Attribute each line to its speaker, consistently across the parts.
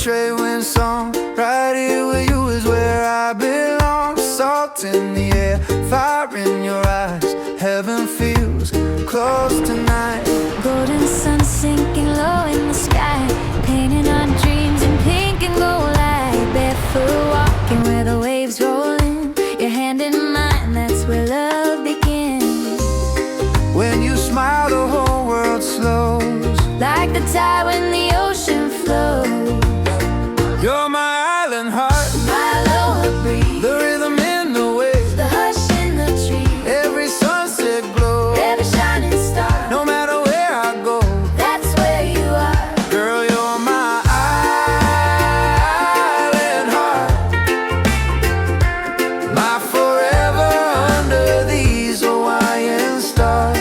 Speaker 1: trade wind song. Right here with you is where I belong. Salt in the air, fire in your eyes. Heaven feels close tonight.
Speaker 2: Golden sun sinking low in the sky, painting our dreams in pink and gold light. Barefoot walking where the waves roll in, your hand in mine, that's where love begins.
Speaker 1: When you smile the whole world slows,
Speaker 2: like the tide when the ocean flows.
Speaker 1: You're my island heart,
Speaker 2: my aloha breeze,
Speaker 1: the rhythm in the waves,
Speaker 2: the hush in the trees,
Speaker 1: every sunset glow,
Speaker 2: every shining star.
Speaker 1: No matter where I go,
Speaker 2: that's where you are.
Speaker 1: Girl, you're my island heart, my forever under these Hawaiian stars.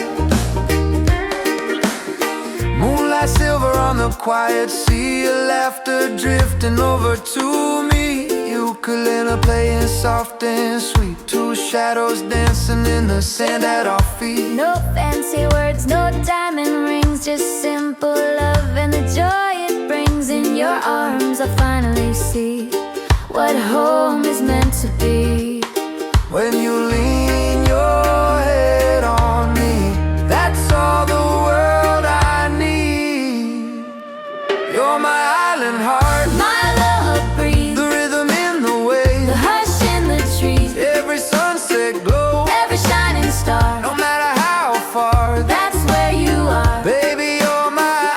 Speaker 1: Moonlight silver on the quiet sea, your laughter drifting over to me. Ukulele playing soft and sweet, two shadows dancing in the sand at our feet.
Speaker 2: No fancy words, no diamond rings, just simple love and the joy it brings. In your arms I finally see what home is meant to be.
Speaker 1: When you lean your head on me, that's all the world I need. You're my island heart,
Speaker 2: my aloha breeze,
Speaker 1: the rhythm in the waves,
Speaker 2: the hush in the trees,
Speaker 1: every sunset glow,
Speaker 2: every shining star.
Speaker 1: No matter how far,
Speaker 2: that's where you are.
Speaker 1: Baby, you're my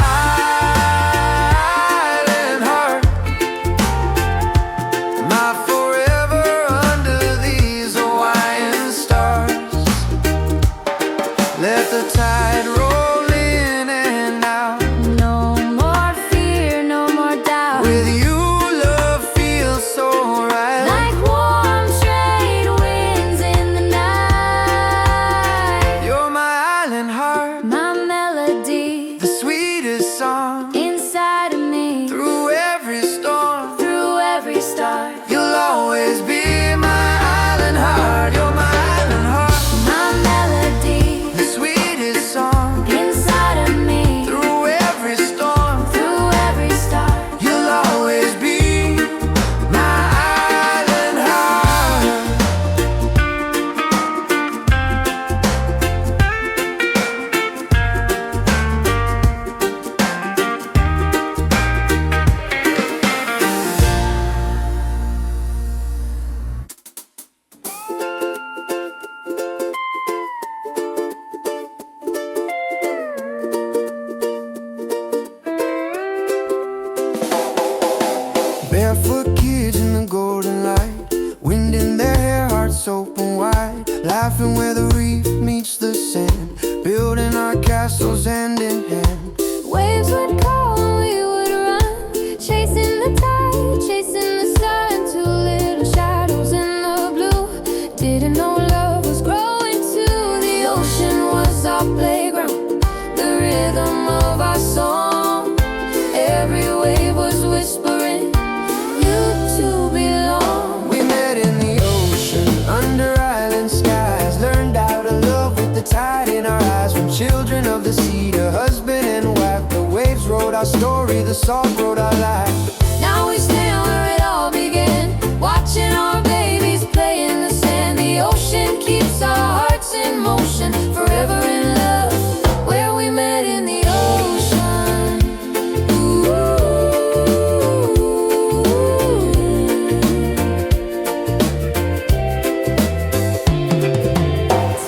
Speaker 1: island heart, my forever under these Hawaiian stars. Let the tide roll in and out.
Speaker 2: No more fear, no more doubt.
Speaker 1: With you, love feels so right.
Speaker 2: Like warm trade winds in the night.
Speaker 1: You're my island heart,
Speaker 2: my melody,
Speaker 1: the sweetest song.
Speaker 2: Inside of me,
Speaker 1: Through every storm,
Speaker 2: through every star.
Speaker 1: you'll always be my island heart. You're my island heart,
Speaker 2: My melody,
Speaker 1: the sweetest song.
Speaker 2: inside of me,
Speaker 1: Through every storm,
Speaker 2: through every star.
Speaker 1: you'll always be my island heart. Barefoot kids in the golden light, wind in their hair, hearts open wide, laughing where the reef meets the sand, building our castles hand in hand.
Speaker 2: Waves would call and we would run, chasing the tide, chasing the sun. Two little shadows in the blue, didn't know love was growing too. The ocean was our playground, the rhythm of our song. Every wave was whispering, you two belong.
Speaker 1: We met in the ocean, under island skies, learned how to love with the tide in our eyes. From children of the sea to husband and wife, the waves wrote our story, the song wrote our life.
Speaker 2: Now we stand where it all began, watching our babies play in the sand. The ocean keeps our hearts in motion, forever in love, where we met in the ocean.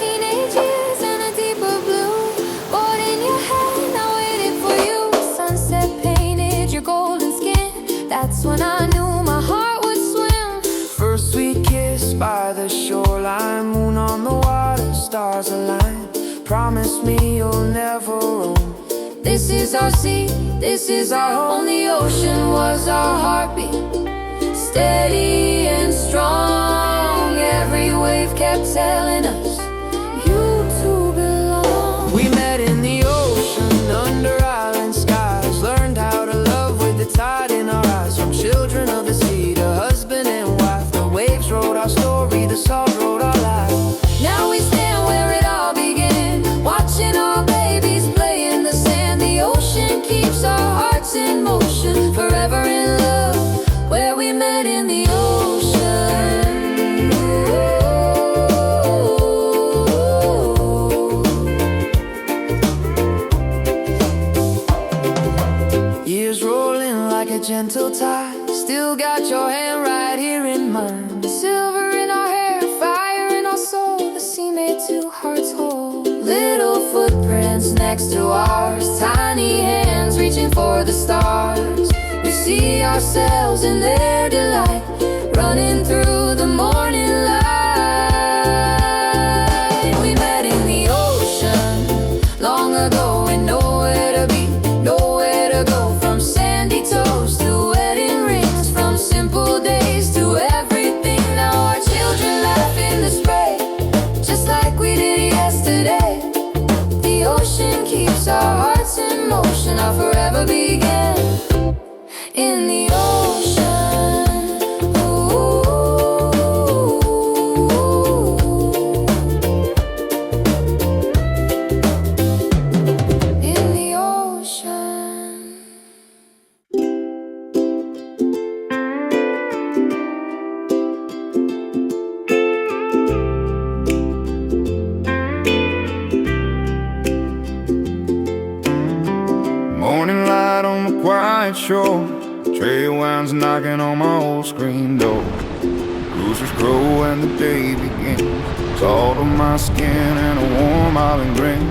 Speaker 2: Teenage years and a deeper blue, board in your hand, I waited for you. Sunset painted your golden skin, that's when I knew my heart would swim.
Speaker 1: First sweet kiss by the shoreline, moon on the water, stars align. Promise me you'll never roam.
Speaker 2: This is our sea, this is our home. The ocean was our heartbeat, steady and strong. Every wave kept telling us, you two belong.
Speaker 1: We met in the ocean, under island skies, learned how to love with the tide in our eyes. From children of the sea to husband and wife, the waves wrote our story, the song wrote our life.
Speaker 2: Now we stand where it all began, watching our babies play in the sand. The ocean keeps our hearts in motion, forever in love, sky. Still got your hand right here in mine. Silver in our hair, fire in our soul. The sea made two hearts whole. Little footprints next to ours. Tiny hands reaching for the stars. We see ourselves in their delight, running through the morning light. We met in the ocean long ago, with nowhere to be, nowhere to go. From sandy toes to wedding rings, from simple days to everything. Now our children laugh in the spray, just like we did yesterday. The ocean keeps our hearts in motion. I'll forever begin in the ocean. In the ocean.
Speaker 1: Morning light on the quiet shore. Trail winds knocking on my old screen door. Roosters crow and the day begins. Salt on my skin and a warm island grin.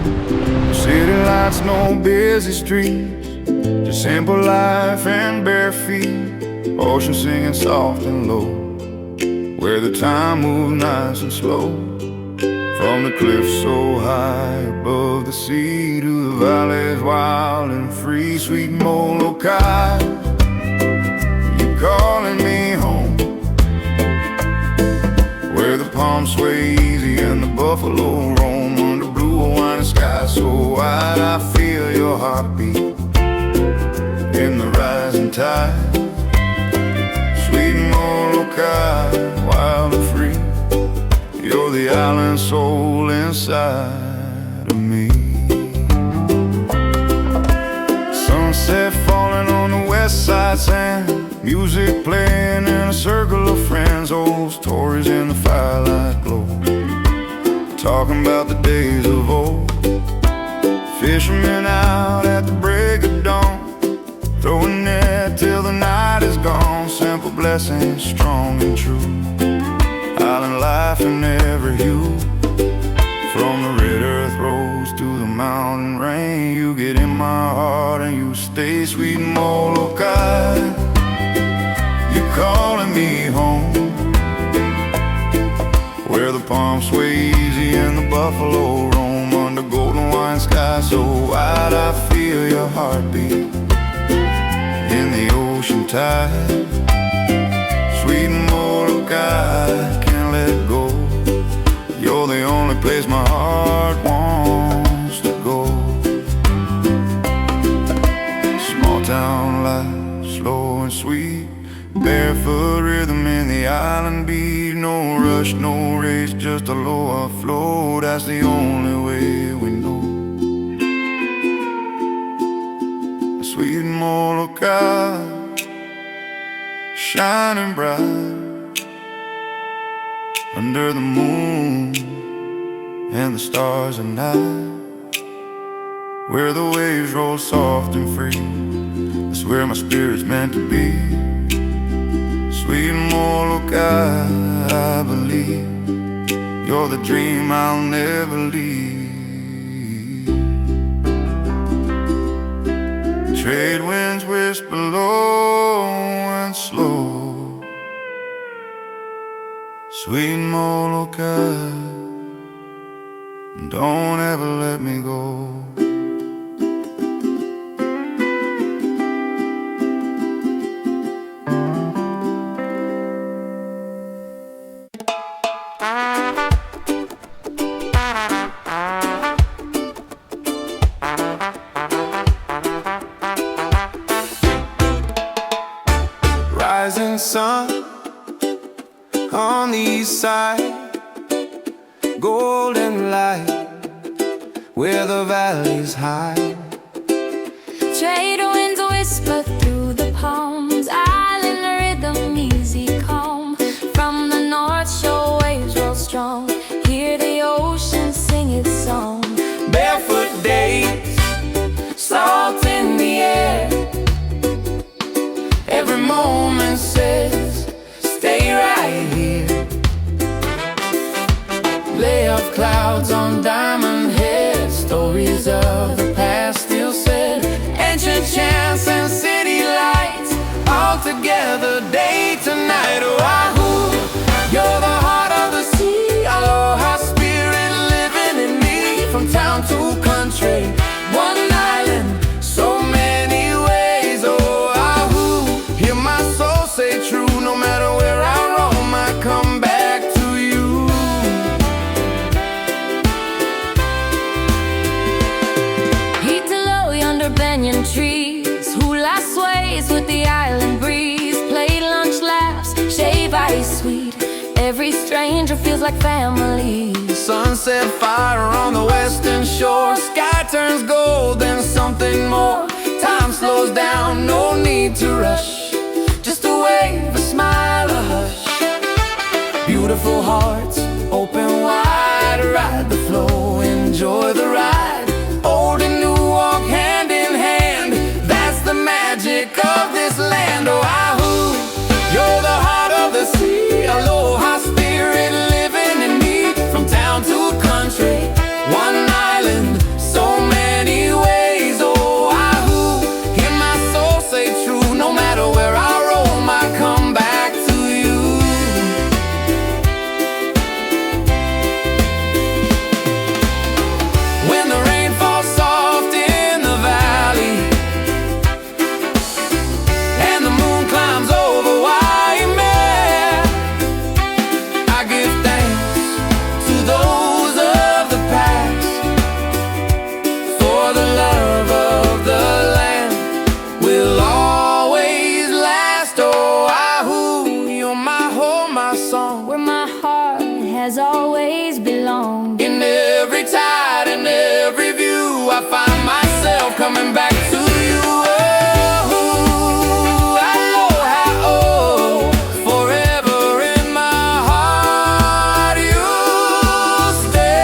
Speaker 1: City lights, no busy streets, just simple life and bare feet. Ocean singing soft and low, where the time moves nice and slow. From the cliffs so high above the sea to the valleys wild and free. Sweet Molokai, you calling me home, where the palms sway easy and the buffalo roam under blue Hawaiian sky so wide. I feel your heartbeat in the rising tide. Sweet Molokai, wild and free, you're the island soul inside of me. Sunset falling on the west side sand, music playing in a circle of friends. Old stories in the firelight glow, talking about the days of old. Fishermen out at the break of dawn, throwing net till the night is gone. Simple blessings, strong and true. Island life in every hue, from the red earth rose to the mountain rain. You get in my heart and you stay. Sweet Molokai, you're calling me home, where the palms sway easy and the buffalo roam under golden wine sky so wide. I feel your heartbeat in the ocean tide. Sweet Molokai, can't let go, you're the only place my heart wants to go. Small town life, slow and sweet, barefoot rhythm in the island beat. No rush, no race, just Aloha flow. That's the only way we know. Sweet Molokai, shining bright under the moon and the stars at night, where the waves roll soft and free. That's where my spirit's meant to be. Sweet Molokai, I believe you're the dream I'll never leave. Trade winds whisper low and slow. Sweet Molokai, don't ever let me go.
Speaker 3: Rising sun on the east side, golden light where the valley's high.
Speaker 2: Trade winds whisper through the palms, island rhythm easy calm. From the north shore waves roll strong, hear the ocean sing its song.
Speaker 3: Barefoot days, salt in the air, every moment all together, day to night. Oahu, you're the heart of the sea. Aloha spirit living in me. From town to country, one island, so many ways. Oahu, hear my soul say true. No matter where I roam, I come back to you.
Speaker 2: Heat to low yonder banyan trees, hula sways with the island breeze. Play lunch laughs, shave ice sweet. Every stranger feels like family.
Speaker 3: Sunset fire on the western shore. Sky turns gold, then something more. Time slows down, no need to rush. Just a wave, a smile, a hush. Beautiful hearts, open wide. Ride the flow, enjoy the ride. Old and new walk hand in hand. That's the magic of this land. Oahu, you're the heart of the sea. Aloha spirit living in me. From town to country, one island, so many ways. Oahu, hear my soul say true. No matter where I roam, I come back to you. When the rain falls soft in the valley and the moon climbs over Hawai'i, I give thanks to those of the past for the love of the land will always last. Oahu, you're my home, my song.
Speaker 2: Where my heart has always belonged.
Speaker 3: In every tide and every view, I find myself coming back to you. Oh, aloha, oh, forever in my heart you'll stay.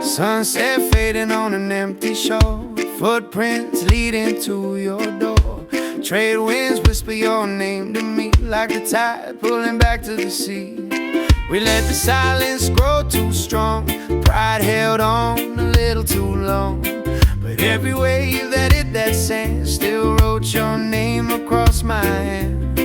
Speaker 3: Sunset fading on an empty shore. Footprints leading to your door. Trade winds whisper your name to me like the tide pulling back to the sea. We let the silence grow too strong. Pride held on a little too long. But every wave that hit that sand still wrote your name across my hand.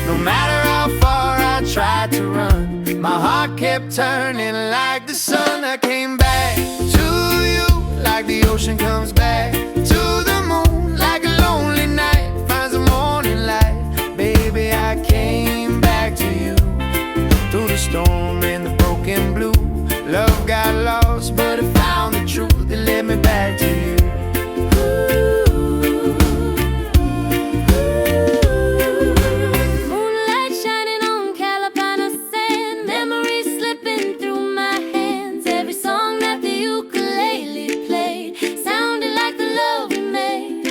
Speaker 3: No matter how far I tried to run, my heart kept turning like the sun. I came back to you like the ocean comes back to the moon. Like a lonely night finds a morning light. Baby, I came back to you. Through the storm and the broken blue, love got lost, but it found the truth that led me back to you.
Speaker 2: Moonlight shining on Calipana sand. Memories slipping through my hands. Every song that the ukulele played sounded like the love we made.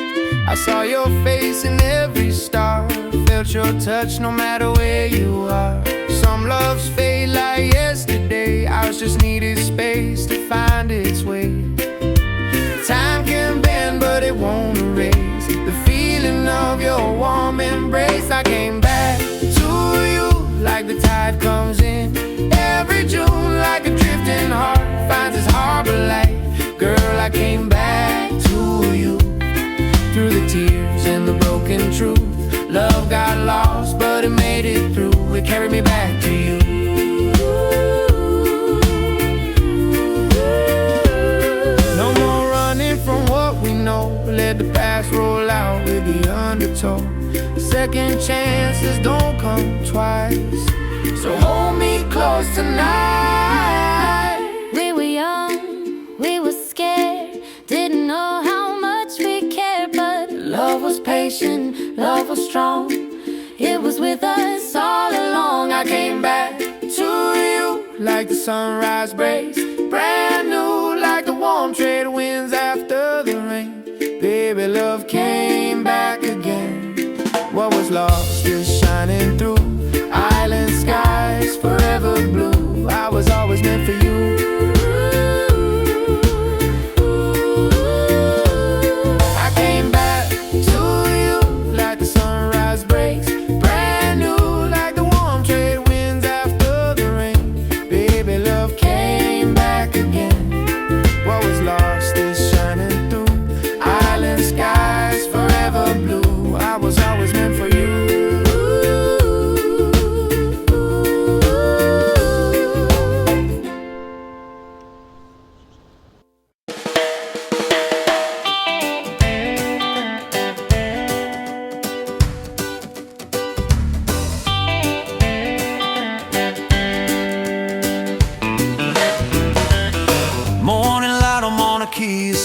Speaker 3: I saw your face in every star. Felt your touch no matter where you are. Some loves fade like yesterday. Ours just needed space to find its way. Time can bend but it won't erase the feeling of your warm embrace. I came back to you like the tide comes in every June. Like a drifting heart finds its harbor light. Girl, I came back to you. Through the tears and the broken truth, love got lost but it made it through. It carried me back to you. No more running from what we know. Let the past roll out with the undertow. Second chances don't come twice, so hold me close tonight.
Speaker 2: We were young, we were scared, didn't know how much we cared, but love was patient, love was strong. It was with us all along. I came back to you like the sunrise breaks brand new, like the warm trade winds after the rain. Baby, love came back again. What was lost is shining through.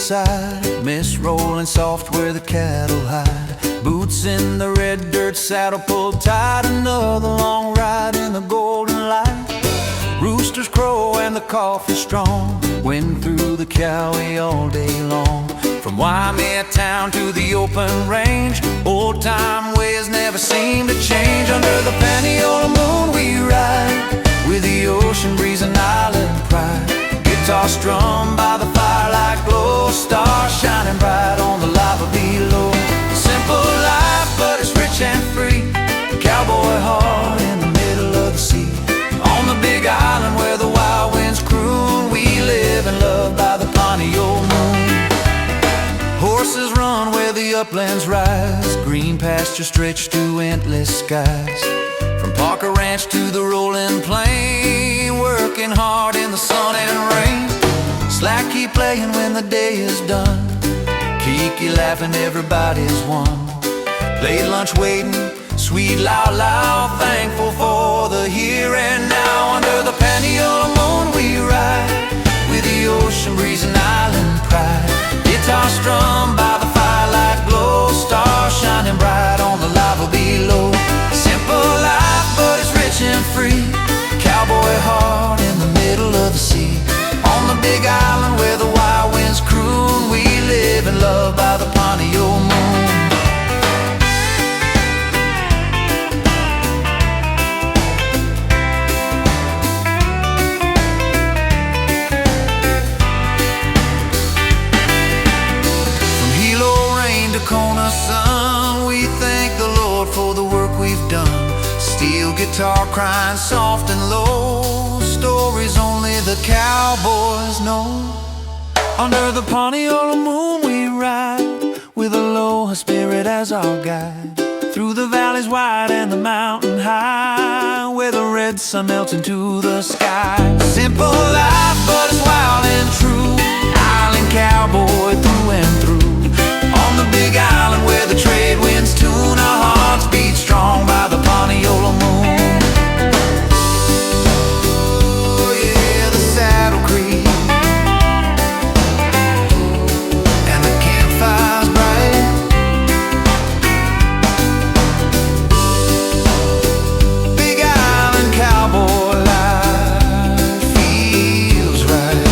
Speaker 1: hillside, mist rolling soft where the cattle hide. Boots in the red dirt, saddle pulled tight, another long ride in the golden light. Roosters crow and the coffee strong, wind through the cowie all day long. From Waimea town to the open range, old time ways never seem to change. Under the Paniolo moon we ride, with the ocean breeze and island pride. Guitar strummed by the firelight glow, stars shining bright on the lava below. Simple life, but it's rich and free. Cowboy heart in the middle of the sea. On the big island where the wild winds croon, we live and love by the Paniolo moon. Horses run where the uplands rise, green pastures stretch to endless skies. From Parker Ranch to the rolling plain, working hard in the sun and rain. Slack keep playing when the day is done, Kiki laughing, everybody's one. Late lunch waiting, sweet loud loud, thankful for the here and now. Under the Paniolo moon we ride, with the ocean breeze and island pride. Guitar strummed by the firelight glow, stars shining bright on the lava below. Simple life, but it's rich and free. Cowboy heart in the middle of the sea. On the big island where the wild winds croon, we live and love by the Paniolo moon. Kona sun, we thank the Lord for the work we've done. Steel guitar crying soft and low, stories only the cowboys know. Under the Paniolo moon we ride, with Aloha spirit as our guide. Through the valleys wide and the mountain high, where the red sun melts into the sky. Simple life, but it's wild and true. Island cowboy through and through. On the big island where the trade winds tune, our hearts beat strong by the Paniolo moon. Oh yeah, the saddle creek and the campfire's bright. Big island cowboy life feels right.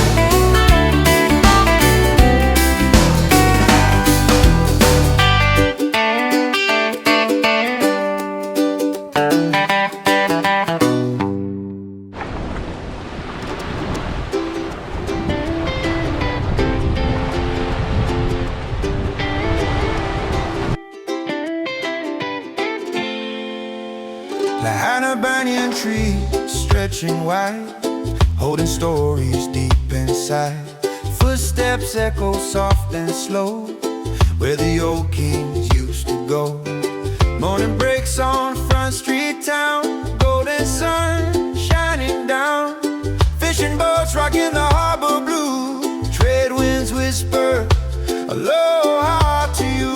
Speaker 1: Behind a banyan tree, stretching wide, holding stories deep inside. Footsteps echo soft and slow, where the old kings used to go. Morning breaks on Front Street town, golden sun shining down. Fishing boats rocking the harbor blue, trade winds whisper aloha to you.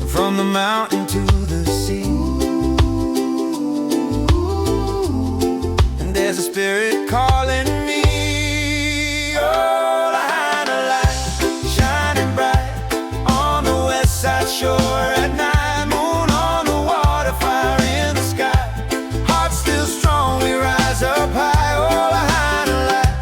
Speaker 1: From the mountain to the sea, and there's a spirit calling me. Oh, the Lahaina light shining bright on the west side shore at night. Moon on the water, fire in the sky. Hearts still strong, we rise up high. Oh, the Lahaina light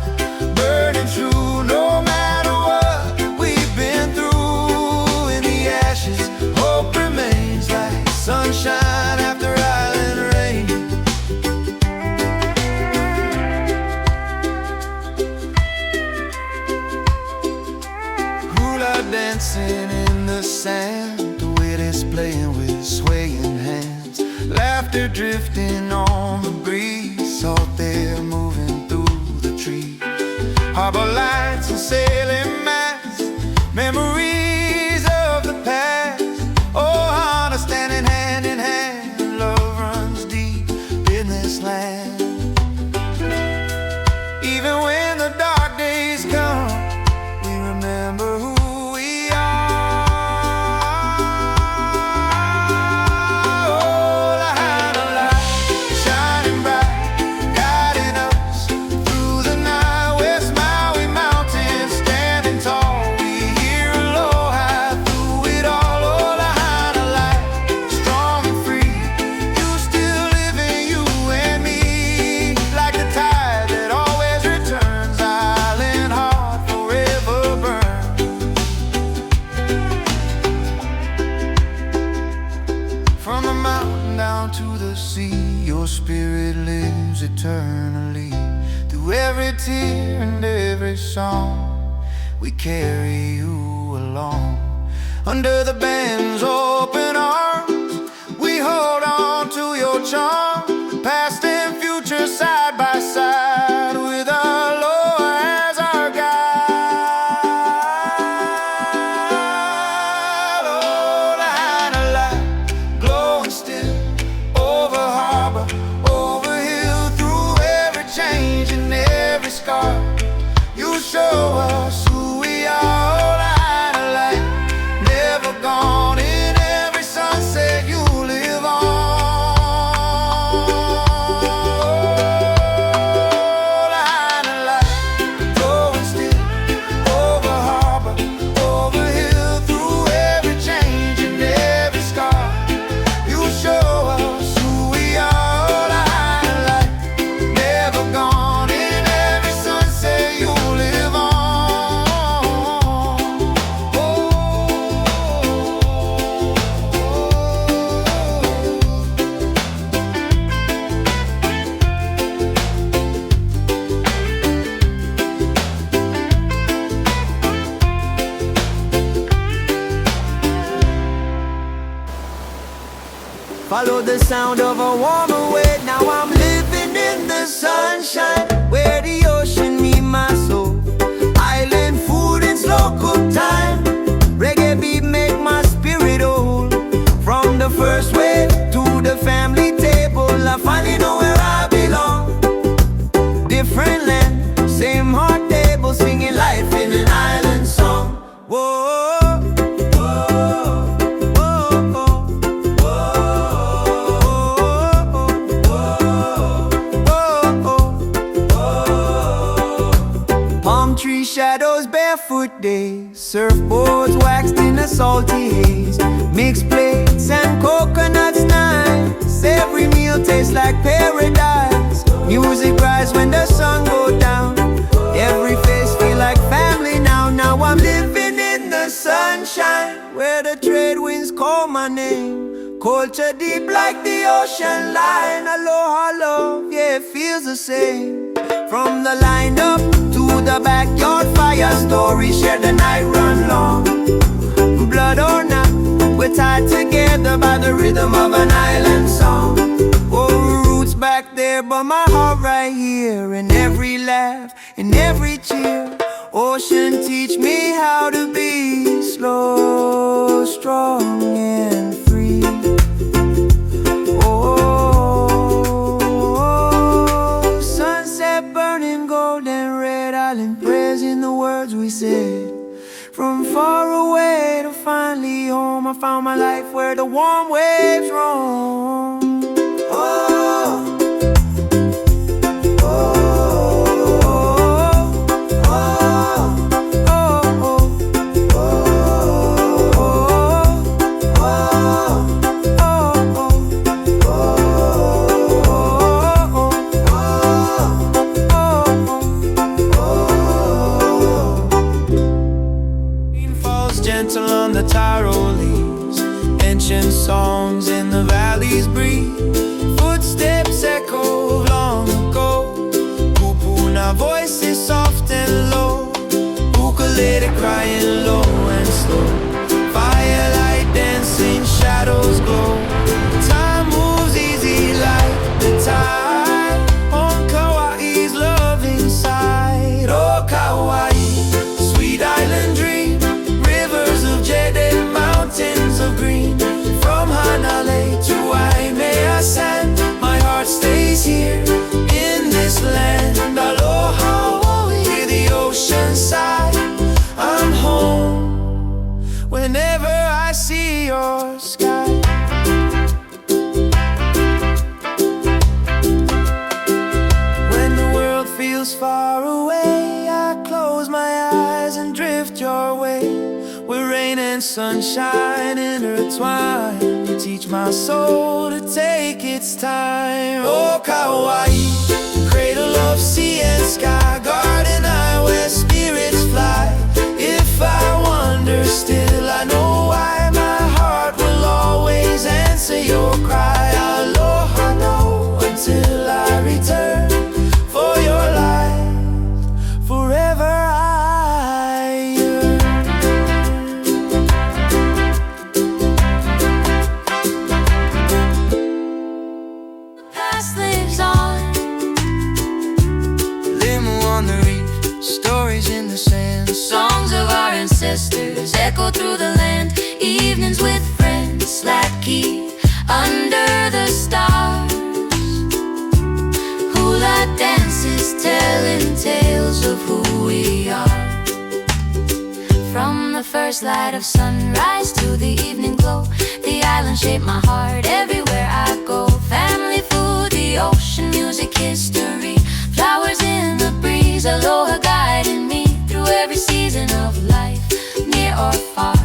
Speaker 1: burning true, no matter what we've been through. In the ashes, hope remains like sunshine after island rain. Hula dancing in the sand, the wind is playing with swaying hands. Laughter drifting on the breeze, salt there moving through the trees. Harbor lights and sailing masts, memories of the past. Oh, Hana standing hand in hand, love runs deep in this land. Even when the dark days come, we remember who we are. Oh, the Lahaina light shining bright
Speaker 3: down to the sea. Your spirit lives eternally. Through every tear and every song, we carry you along. Under the band's open arms, we hold on to your charm. Past and future side by side, with Aloha as our guide. Oh, the Hana light, glowing still, over harbor, over hill, through every change and every scar. You show us who we are. Oh, the Hana light, never gone. In every sunset you live on.
Speaker 1: Follow the sound of a warmer wind. Now I'm living in the sunshine, where the ocean meets my soul. Island food and slow cook time. Reggae beat make my spirit whole. From the first wave to the family table, I finally know where I belong. Different land, same heart table, singing life in an island song. Whoa. Tree shadows, barefoot days, surfboards waxed in a salty haze, mixed plates and coconuts nice. Every meal tastes like paradise. Music rise when the sun goes down. Every face feel like family now. Now I'm living in the sunshine, where the trade winds call my name. Culture deep like the ocean line. Aloha love, yeah, it feels the same. From the line up to the backyard fire, stories share the night run long. Blood or not, we're tied together by the rhythm of an island song. Oh, roots back there, but my heart right here. In every laugh, in every cheer, ocean teach me how to be slow, strong and free. Burning gold and red island prayers in the words we said. From far away to finally home, I found my life where the warm waves roam. Oh, oh,
Speaker 3: on the taro leaves, ancient songs in the valleys breathe. Footsteps echo long ago. Kupuna voices soft and low. Ukulele crying low and slow. Firelight dancing, shadows glow. Time moves easy like the tide on Kauai's loving side. Oh, Kauai, sweet island dream. Mountains of green, from Hanalei to Waimea sand. My heart stays here in this land. Aloha, hear the ocean sigh. I'm home whenever I see your sky. When the world feels far away, I close my eyes and drift your way. Where rain and sunshine intertwine, you teach my soul to take its time. Oh, Kauai, cradle of sea and sky, garden eye where spirits fly. If I wonder still, I know why my heart will always answer your cry. I love
Speaker 2: past lives on.
Speaker 3: Limo on the reef, stories in the sand.
Speaker 2: Songs of our ancestors echo through the land. Evenings with friends, slack key under the stars. Hula dances telling tales of who we are. From the first light of sunrise to the evening glow, the island shaped my heart everywhere I go. Family food, the ocean, music, history, flowers in the breeze, aloha guiding me through every season of life, near or far.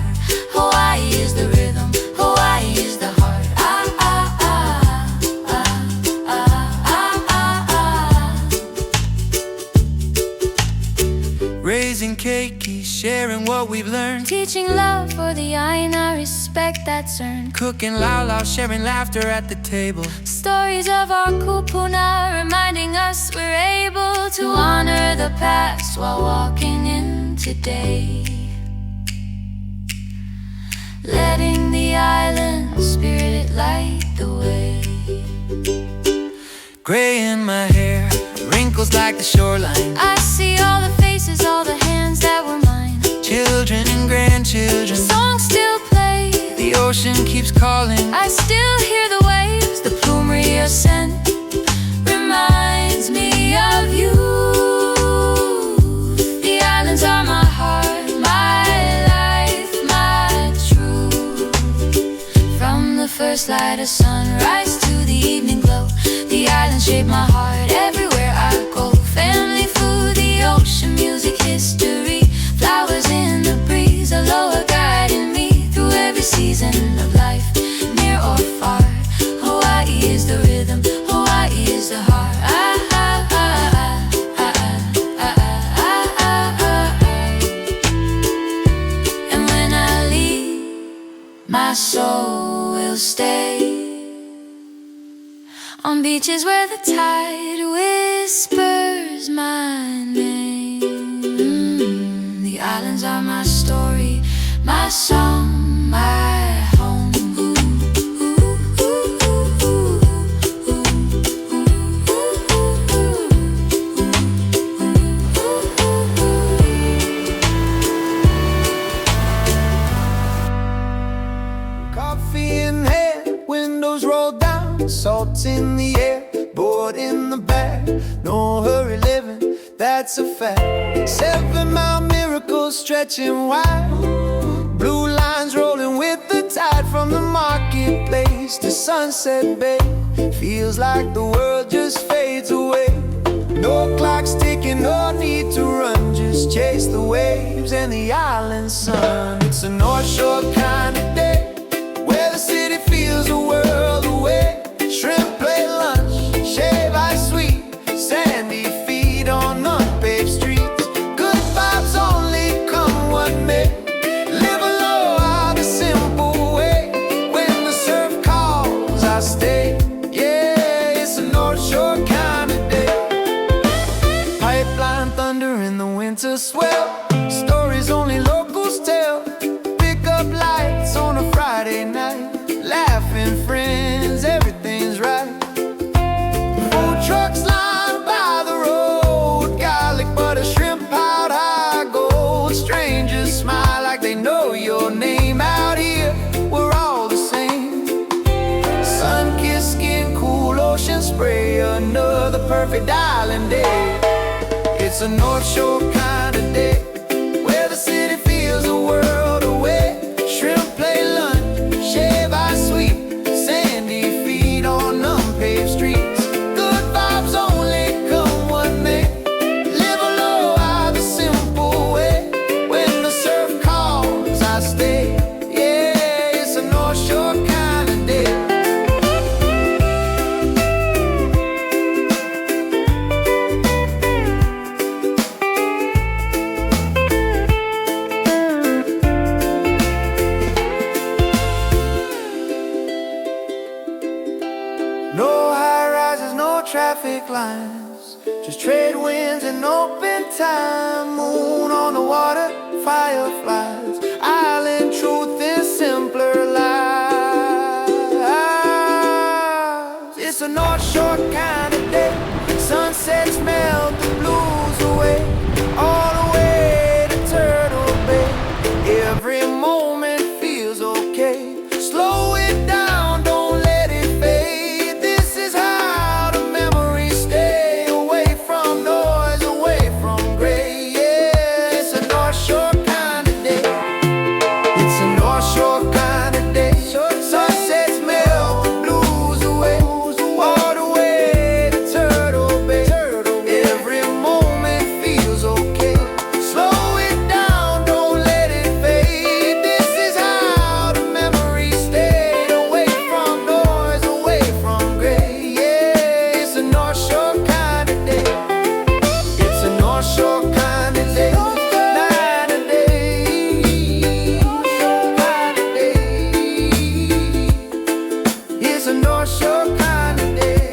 Speaker 2: Hawaii is the rhythm, Hawaii is the heart. Ah, ah, ah, ah, ah, ah, ah, ah.
Speaker 3: Raising keiki, sharing what we've learned.
Speaker 2: Teaching love for the aina, respect that's earned.
Speaker 3: Cooking lao, sharing laughter at the table.
Speaker 2: Stories of our kupuna reminding us we're able to honor the past while walking in today. Letting the island spirit light the way.
Speaker 3: Gray in my hair, wrinkles like the shoreline.
Speaker 2: I see all the faces, all the hands that were mine.
Speaker 3: Children and grandchildren,
Speaker 2: Songs still play.
Speaker 3: the ocean keeps calling.
Speaker 2: I still hear the waves, the plumery of scent reminds me of you. The islands are my heart, my life, my truth. From the first light of sunrise to the evening glow, the islands shape my heart everywhere I go. Family food, the ocean, music, history, flowers in the breeze, aloha guiding me through every season of life, near or far. Hawaii is the rhythm, Hawaii is the heart. Ah, ah, ah, ah, ah, ah, ah, ah, ah, ah. And when I leave, my soul will stay on beaches where the tide whispers my name. The islands are my story, my song, my home.
Speaker 3: Coffee in hand, windows rolled down, salt in the air, board in the bag. No hurry living, that's a fact. 7-mile miracles stretching wide, blue lines rolling with the tide. From the marketplace to Sunset Bay, feels like the world just fades away. No clock's ticking, no need to run, just chase the waves and the island sun. It's a North Shore kind of day, where the city feels a world away. Shrimp play lunch, shave ice sweet, sandy feet on unpaved streets. Good vibes only come what may. Live aloha the simple way. When the surf calls, I stay. Yeah, it's a North Shore kind of day. Pipeline thunder in the winter swell, stories only locals tell. Pick up lights on a Friday night, laughing friends, everything's right. Food trucks lined by the road, garlic butter, shrimp out high gold. Strangers smile like they know your name. Out here, we're all the same. Sun-kissed skin, cool ocean spray, another perfect island day. It's a North Shore kind of day, where the city feels a world away. Shrimp play lunch, shave ice sweet, sandy feet on unpaved streets. Good vibes only come one may. Live aloha the simple way. When the surf calls, I stay. Yeah, it's a North Shore kind of day. No high rises, no traffic lines, just trade winds and open time. Moon on the water, fireflies, island truth in simpler lives. It's a North Shore kind of day. Sunsets melt the blues away, all the way to Turtle Bay. Every moment feels okay. Slow it down, don't let it fade. This is how the memories stay. Away from noise, away from gray. Yeah, it's a North Shore kind of day. It's a North Shore kind of day. Sunsets melt the blues away, all the way to Turtle Bay. Every moment feels okay. Slow it down, don't let it fade. This is how the memories stay. Away from noise, away from gray. Yeah, it's a North Shore kind of day. It's a North Shore kind of day. Night and day. Kind of day. It's a North Shore kind of day.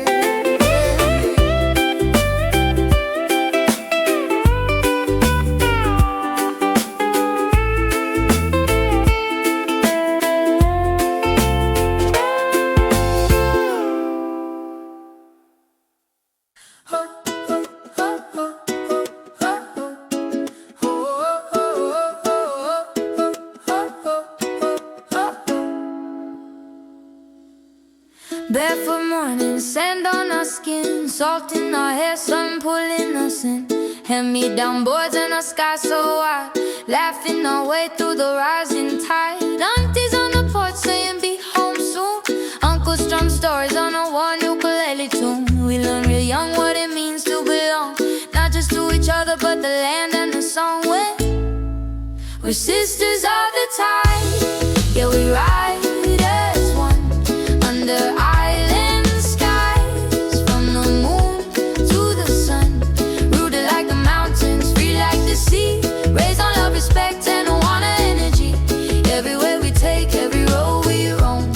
Speaker 2: Barefoot morning, sand on our skin, salt in our hair, sun pulling us in. Hand-me-down boards in a sky so wide, laughing our way through the rising tide. Aunties on the porch saying be home soon. Uncle strum stories on a one ukulele tune. We learn real young what it means to belong, not just to each other but the land and the song. We're sisters of the tide, yeah we ride as one under island skies, from the moon to the sun, rooted like the mountains, free like the sea, raised on love, respect, and a want energy. Everywhere we take, every road we roam,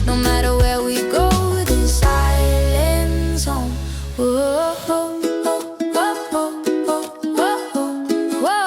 Speaker 2: no matter where we go, this island's home. Whoa, whoa, whoa, whoa, whoa, whoa, whoa, whoa.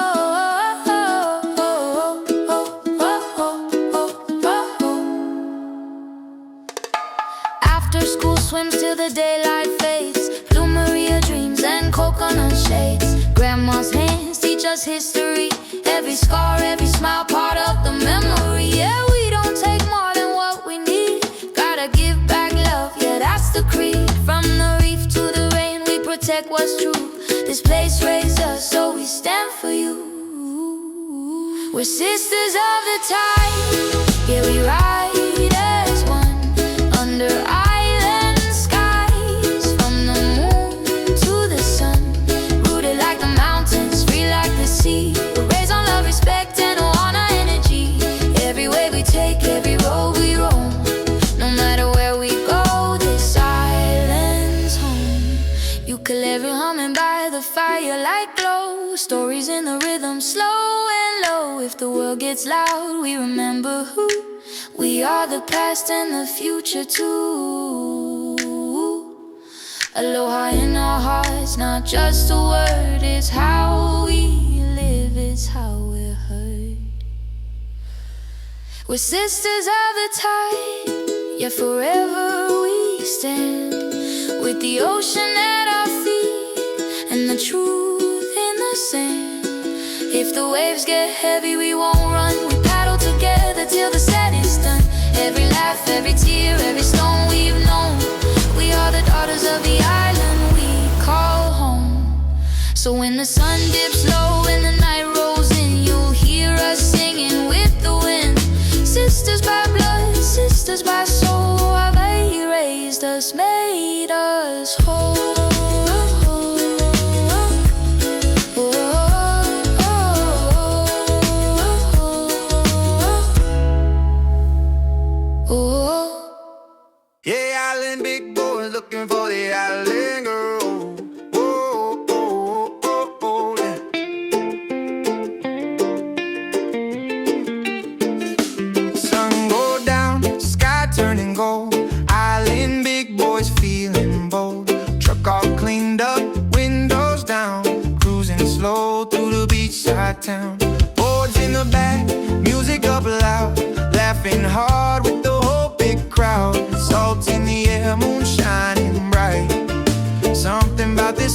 Speaker 2: After school swims till the daylight fades, Blue Maria dreams and coconut shades. Grandma's hands teach us history, every scar, every smile, part of the memory. Yeah, we don't take more than what we need, gotta give back love, yeah that's the creed. From the reef to the rain, we protect what's true. This place raised us, so we stand for you. We're sisters of the tide, yeah we ride as one under island skies, from the moon to the sun, rooted like the mountains, free like the sea. We're raised on love, respect, and a want energy. Every way we take, every road we roam, no matter where we go, this island's home. Ukulele humming by the fire like glow, stories in the rhythm, slow and low. If the world gets loud, we remember who we are, the past and the future too. Aloha in our hearts, not just a word, it's how we live, it's how we're heard. We're sisters of the tide, yeah forever we stand, with the ocean at our feet and the truth in the sand. If the waves get heavy, we won't run, we paddle together till the set is done. Every laugh, every tear, every stone we've known, we are the daughters of the island we call home. So when the sun dips low and the night rolls in, you'll hear us singing with the wind. Sisters by blood, sisters by soul, Hawai'i raised us, made us whole.
Speaker 3: Yeah, island big boys looking for the island girl. Oh, oh, oh, oh, yeah. Sun go down, sky turning gold. Island big boys feeling bold. Truck all cleaned up, windows down. Cruising slow through the beachside town. Boards in the back, music up loud. Laughing hard with the whole big crowd. Salt in the air, moonshine in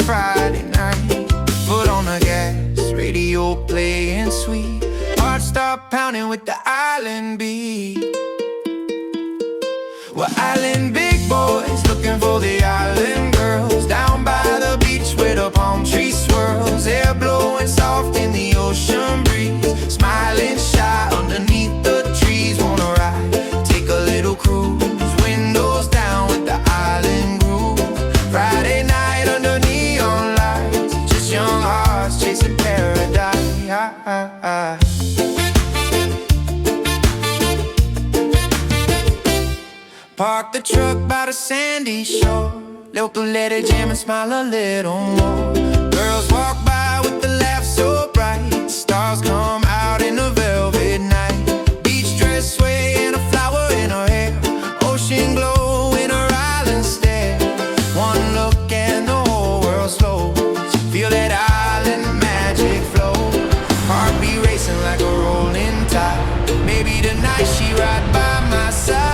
Speaker 3: Friday night. Foot on the gas, radio playing sweet. Heart start pounding with the island beat. We're island big boys looking for the island girls. Down by the beach where the palm tree swirls. Air blowing soft in the ocean breeze. Smiling shy underneath the trees. Wanna ride, take a little cruise. Windows down with the island groove. Friday night under neon lights. Just young hearts chasing paradise. Park the truck by the sandy shore. Local lady jam and smile a little more. Girls walk by with the laugh so bright. Stars come out in a velvet night. Beach dress sway and a flower in her hair. Ocean glow in her island stare. One look and the whole world slows. Feel that island magic flow. Heartbeat racing like a rolling tide. Maybe tonight she ride by my side.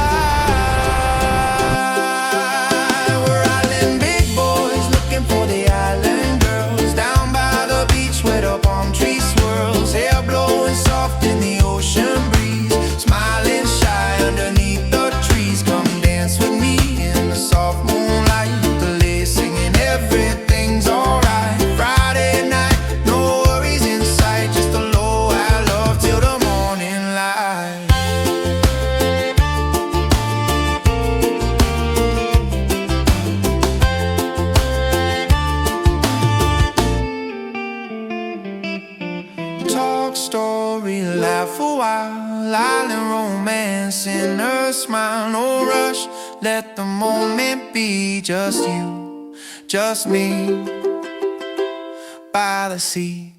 Speaker 3: Story, laugh a while, island romance in her smile. No rush, let the moment be just you, just me, by the sea.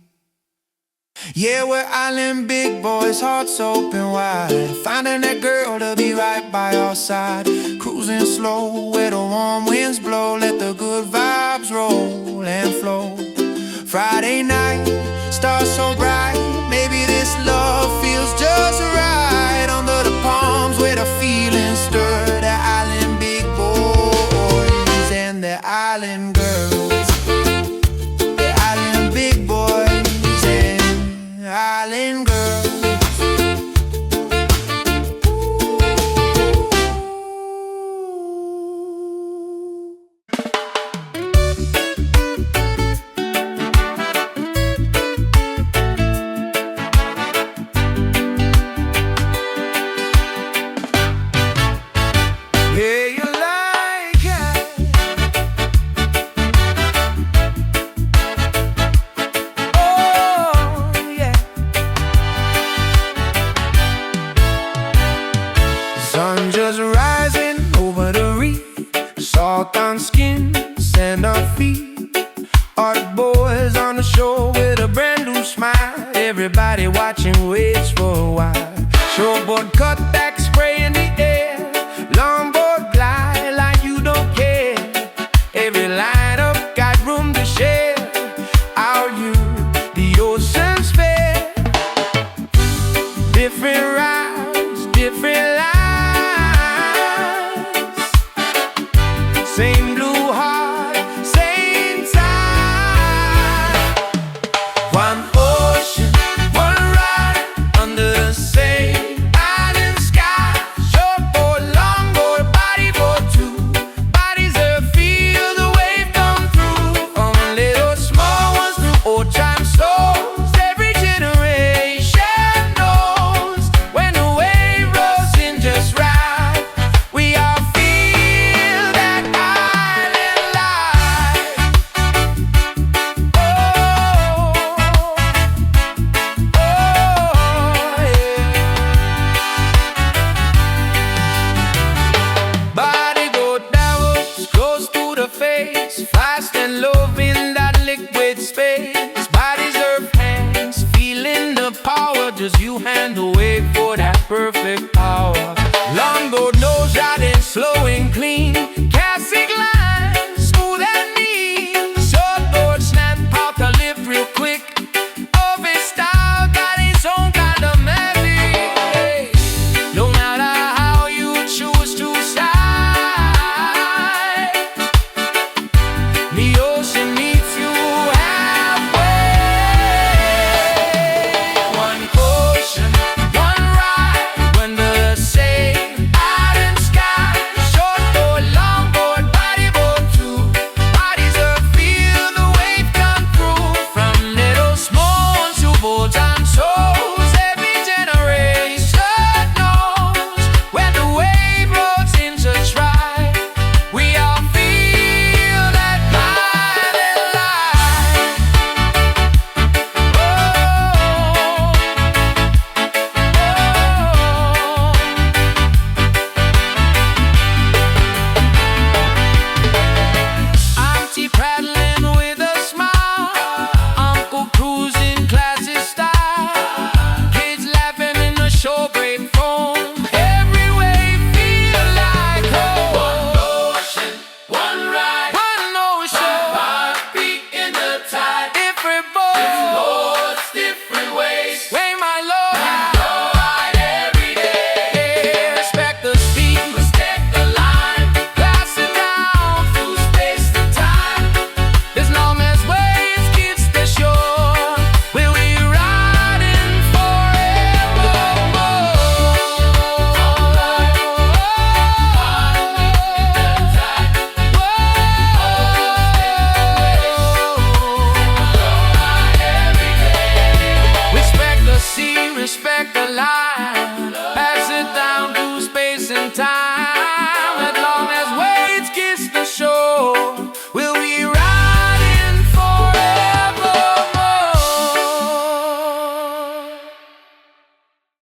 Speaker 3: Yeah, we're island big boys, hearts open wide. Finding that girl to be right by our side. Cruising slow where the warm winds blow. Let the good vibes roll and flow. Friday night, stars so bright. Maybe this love feels just right. Under the palms where the feelings stir. The island big boys and the island girls. The island big boys and island girls. Sun just rising over the reef. Salt on skin, sand on feet. Art boys on the shore with a brand new smile. Everybody watching waves for a while. Shortboard cutback spray in the air. Longboard glide like you don't care. Every line up got room to share. Our you, the ocean's fair. Different routes, different lives. Same blue heart, same tide. One ocean, one ride, under the same island sky. Shortboard, longboard, body for two. Bodies that feel the wave come through. From little small ones to old time souls. Every generation knows when the wave rolls in just right. We all feel that island life. Oh, yeah. Body go down, goes through the face. Fast and loving that liquid space.